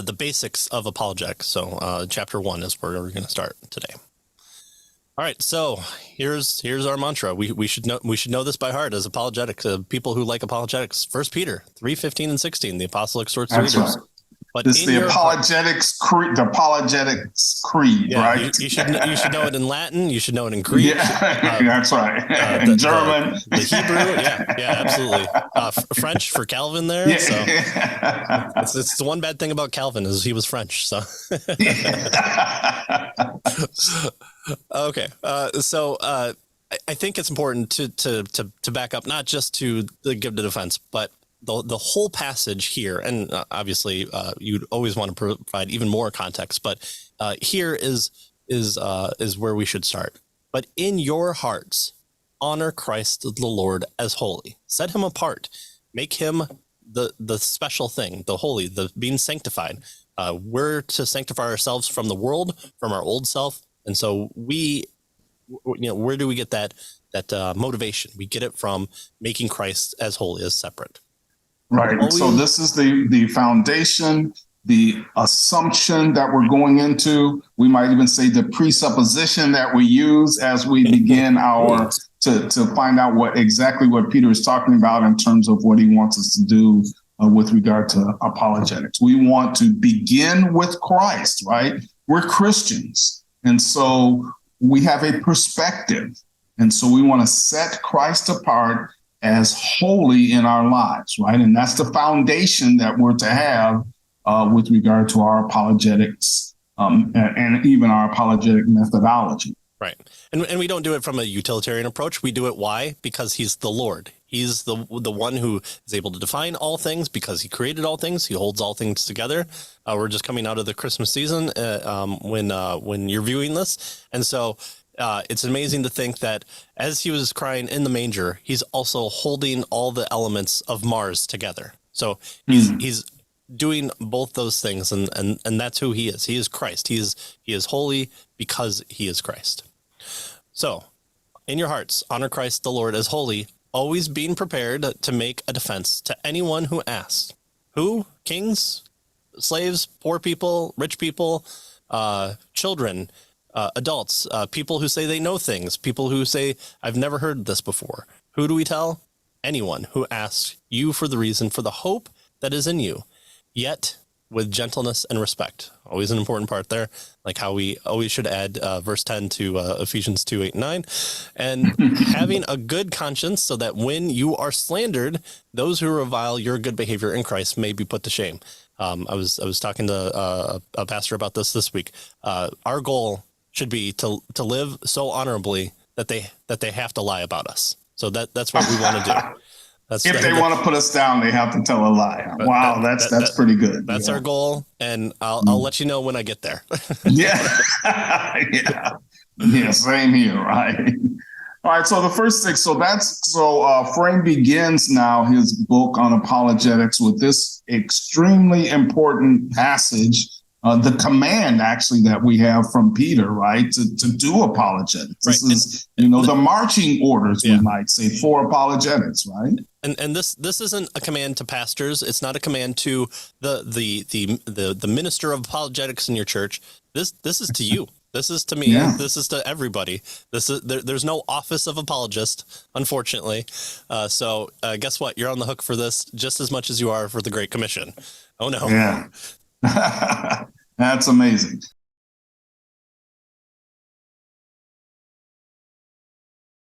the basics of apologetics. So chapter 1 is where we're going to start today. All right, so here's our mantra. We should know this by heart as apologetics. People who like apologetics. 1 Peter 3:15 and 16. The apostle exhorts That's readers. right. But This is the Apologetics Creed. The Apologetics Creed, yeah, right? You should know it in Latin. You should know it in Greek. Yeah, that's right. In German, the Hebrew. Yeah, absolutely. French for Calvin there. Yeah. So it's the one bad thing about Calvin is he was French. So okay. So I think it's important to back up, not just to give the defense, but the whole passage here, and obviously you'd always want to provide even more context, but here is where we should start. But in your hearts, honor Christ the Lord as holy. Set him apart. Make him the special thing, the holy, the being sanctified. We're to sanctify ourselves from the world, from our old self, and so where do we get that motivation? We get it from making Christ as holy, as separate. Right. So this is the foundation, the assumption that we're going into. We might even say the presupposition that we use as we begin to find out exactly what Peter is talking about in terms of what he wants us to do with regard to apologetics. We want to begin with Christ, right? We're Christians. And so we have a perspective. And so we want to set Christ apart as holy in our lives, right? And that's the foundation that we're to have with regard to our apologetics and even our apologetic methodology. Right. And we don't do it from a utilitarian approach. We do it. Why? Because he's the Lord. He's the one who is able to define all things because he created all things. He holds all things together. We're just coming out of the Christmas season when you're viewing this. And so it's amazing to think that as he was crying in the manger, he's also holding all the elements of Mars together. So he's doing both those things, and that's who he is. He is Christ. He is holy because he is Christ. So in your hearts, honor Christ the Lord as holy, always being prepared to make a defense to anyone who asks. Who? Kings, slaves, poor people, rich people, children, adults, people who say they know things, people who say, I've never heard this before. Who do we tell? Anyone who asks you for the reason for the hope that is in you, yet with gentleness and respect. Always an important part there, like how we always should add verse 10 to Ephesians 2:8-9, and having a good conscience so that when you are slandered, those who revile your good behavior in Christ may be put to shame. I was talking to a pastor about this week. Our goal should be to live so honorably that they have to lie about us. So that's what we want to do. If they want to put us down, they have to tell a lie. Wow, that's pretty good. That's our goal, and I'll let you know when I get there. Yeah. Yeah, same here, right? All right, so the first six, Frame begins now his book on apologetics with this extremely important passage, the command actually that we have from Peter, right, to do apologetics. This is, the marching orders, we might say, for apologetics, right? And this isn't a command to pastors. It's not a command to the minister of apologetics in your church. This is to you. This is to me. Yeah. This is to everybody. There's no office of apologist, unfortunately. So guess what? You're on the hook for this just as much as you are for the Great Commission. Oh no. Yeah. That's amazing.